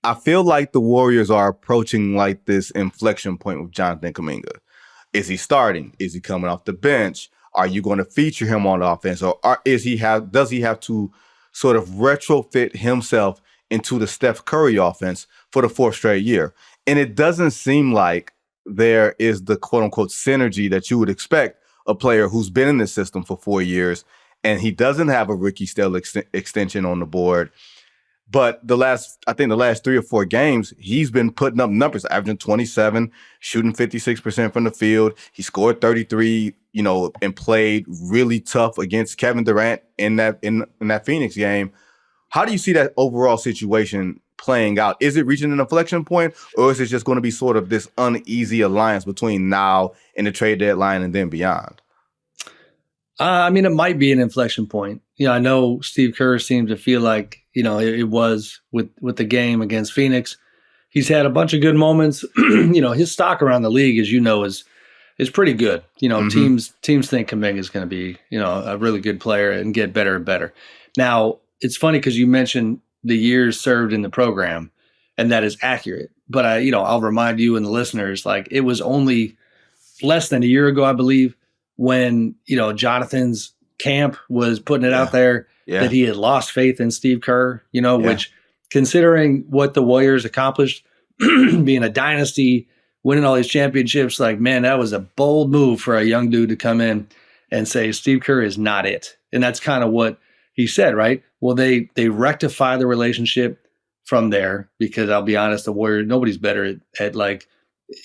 I feel like the Warriors are approaching like this inflection point with Jonathan Kuminga. Is he starting? Is he coming off the bench? Are you going to feature him on offense, or does he have to sort of retrofit himself into the Steph Curry offense for the fourth straight year? And it doesn't seem like there is the quote unquote synergy that you would expect a player who's been in the system for 4 years, and he doesn't have a Ricky Stell extension on the board. But I think the last 3 or 4 games, he's been putting up numbers, averaging 27, shooting 56% from the field. He scored 33, and played really tough against Kevin Durant in that Phoenix game. How do you see that overall situation playing out? Is it reaching an inflection point, or is it just going to be sort of this uneasy alliance between now and the trade deadline and then beyond? It might be an inflection point. I know Steve Kerr seems to feel like, it was with the game against Phoenix. He's had a bunch of good moments. His stock around the league, as you know, is pretty good. Teams think Kaminga is going to be, a really good player and get better and better. Now, it's funny because you mentioned the years served in the program, and that is accurate. But I'll remind you and the listeners, like, it was only less than a year ago, I believe, when, Jonathan's camp was putting it out there that he had lost faith in Steve Kerr, which, considering what the Warriors accomplished, being a dynasty, winning all these championships, like, man, that was a bold move for a young dude to come in and say Steve Kerr is not it. And that's kind of what he said, right? Well, they rectify the relationship from there, because I'll be honest, the Warriors, nobody's better at like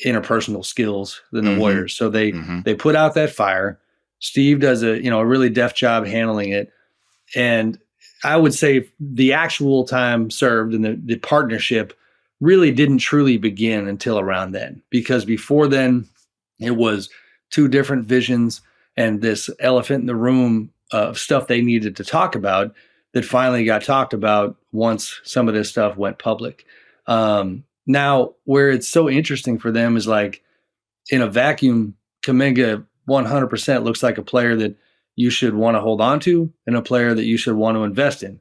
interpersonal skills than the Warriors. So they put out that fire. Steve does a really deft job handling it. And I would say the actual time served and the partnership really didn't truly begin until around then, because before then it was 2 different visions and this elephant in the room of stuff they needed to talk about that finally got talked about once some of this stuff went public. Now, where it's so interesting for them is, like, in a vacuum, Kaminga 100% looks like a player that you should want to hold on to and a player that you should want to invest in.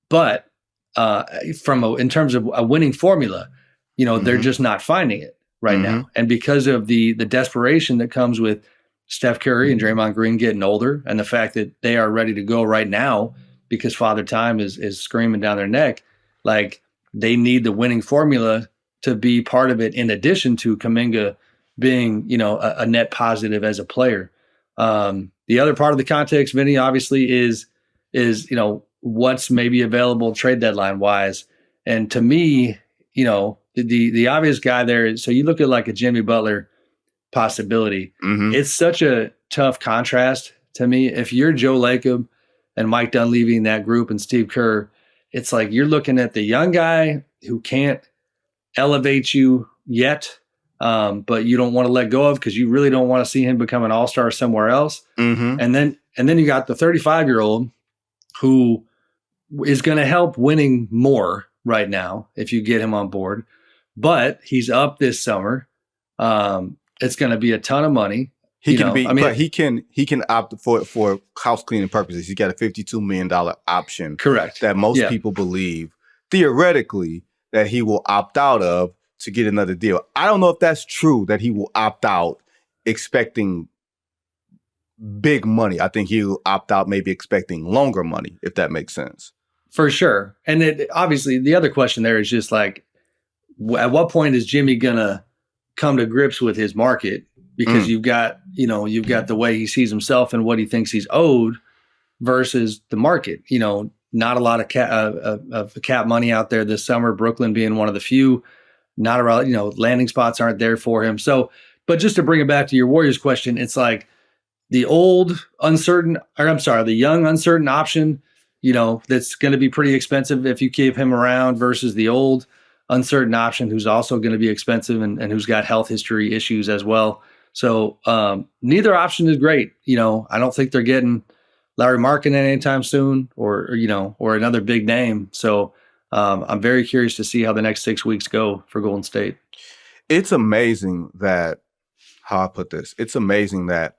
But in terms of a winning formula, they're just not finding it right now. And because of the desperation that comes with Steph Curry and Draymond Green getting older, and the fact that they are ready to go right now because Father Time is screaming down their neck, like, they need the winning formula to be part of it, in addition to Kaminga being, a net positive as a player. The other part of the context, Vinny, obviously is what's maybe available trade deadline wise. And to me, the obvious guy there, so you look at like a Jimmy Butler possibility. It's such a tough contrast to me. If you're Joe Lacob and Mike Dunleavy in that group and Steve Kerr, it's like you're looking at the young guy who can't elevate you yet, but you don't want to let go of because you really don't want to see him become an all-star somewhere else. And then you got the 35-year-old who is going to help winning more right now if you get him on board. But he's up this summer. It's going to be a ton of money. But he can opt for house cleaning purposes. He's got a $52 million option. Correct. That most people believe, theoretically, that he will opt out of to get another deal. I don't know if that's true, that he will opt out expecting big money. I think he'll opt out maybe expecting longer money, if that makes sense. For sure. And obviously, the other question there is just like, at what point is Jimmy going to come to grips with his market? Because you've got the way he sees himself and what he thinks he's owed versus the market. Not a lot of cap money out there this summer, Brooklyn being one of the few. Not around, landing spots aren't there for him. So, but just to bring it back to your Warriors question, it's like the young uncertain option, that's going to be pretty expensive if you keep him around, versus the old uncertain option who's also going to be expensive and who's got health history issues as well. So neither option is great. I don't think they're getting Larry Markkinen anytime soon, or another big name. So I'm very curious to see how the next 6 weeks go for Golden State. It's amazing that, how I put this, it's amazing that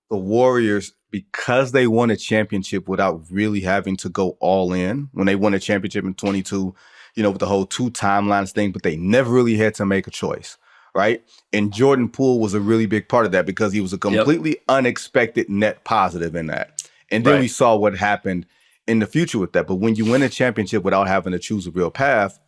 the Warriors, because they won a championship without really having to go all in, when they won a championship in 22, with the whole two timelines thing, but they never really had to make a choice, right? And Jordan Poole was a really big part of that because he was a completely unexpected net positive in that. And then we saw what happened in the future with that. But when you win a championship without having to choose a real path,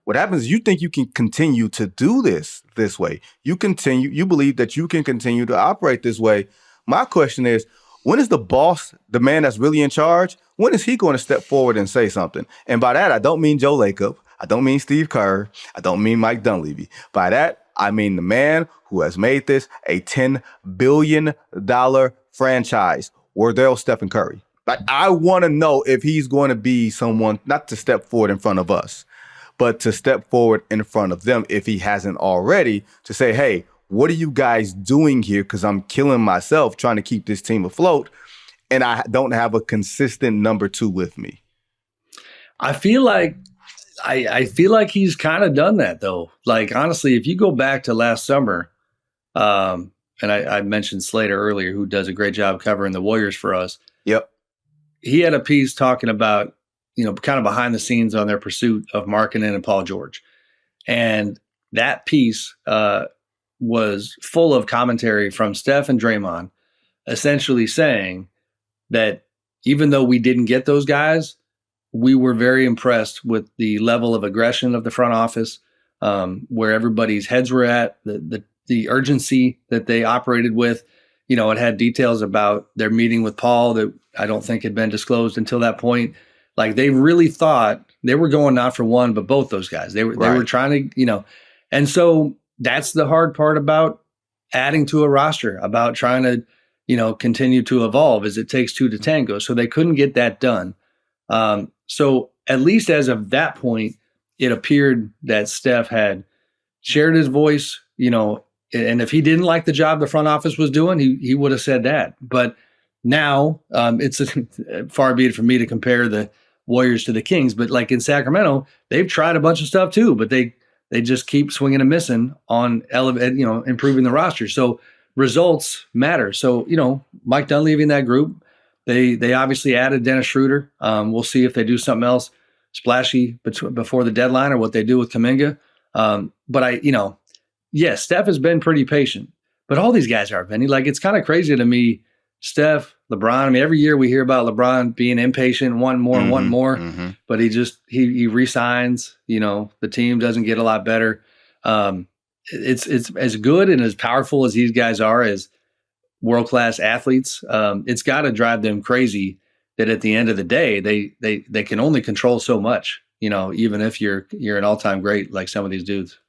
what happens is you think you can continue to do this way. You believe that you can continue to operate this way. My question is, when is the boss, the man that's really in charge, when is he going to step forward and say something? And by that, I don't mean Joe Lacob. I don't mean Steve Kerr. I don't mean Mike Dunleavy. By that, I mean the man who has made this a $10 billion franchise, Wardell Stephen Curry. Like, I want to know if he's going to be someone, not to step forward in front of us, but to step forward in front of them if he hasn't already, to say, hey, what are you guys doing here? Because I'm killing myself trying to keep this team afloat, and I don't have a consistent number two with me. I feel like he's kind of done that, though. Like, honestly, if you go back to last summer, and I mentioned Slater earlier, who does a great job covering the Warriors for us. Yep. He had a piece talking about, kind of behind the scenes on their pursuit of Markkanen and Paul George. And that piece was full of commentary from Steph and Draymond, essentially saying that even though we didn't get those guys, we were very impressed with the level of aggression of the front office, where everybody's heads were at, the urgency that they operated with. It had details about their meeting with Paul that I don't think had been disclosed until that point. Like, they really thought they were going not for one, but both those guys. They were trying to, and so that's the hard part about adding to a roster, about trying to, continue to evolve, is it takes two to tango. So they couldn't get that done. So at least as of that point, it appeared that Steph had shared his voice, and if he didn't like the job the front office was doing, he would have said that. But now it's far be it for me to compare the Warriors to the Kings, but like in Sacramento, they've tried a bunch of stuff too, but they just keep swinging and missing on improving the roster. So results matter. So, Mike Dunleavy in that group, they obviously added Dennis Schroeder. We'll see if they do something else splashy before the deadline or what they do with Kaminga. But yes, Steph has been pretty patient, but all these guys are, Vinny. Like, it's kind of crazy to me. Steph, LeBron. I mean, every year we hear about LeBron being impatient, wanting more, but he resigns. The team doesn't get a lot better. It's as good and as powerful as these guys are as world-class athletes. It's got to drive them crazy that at the end of the day, they can only control so much. Even if you're an all-time great like some of these dudes.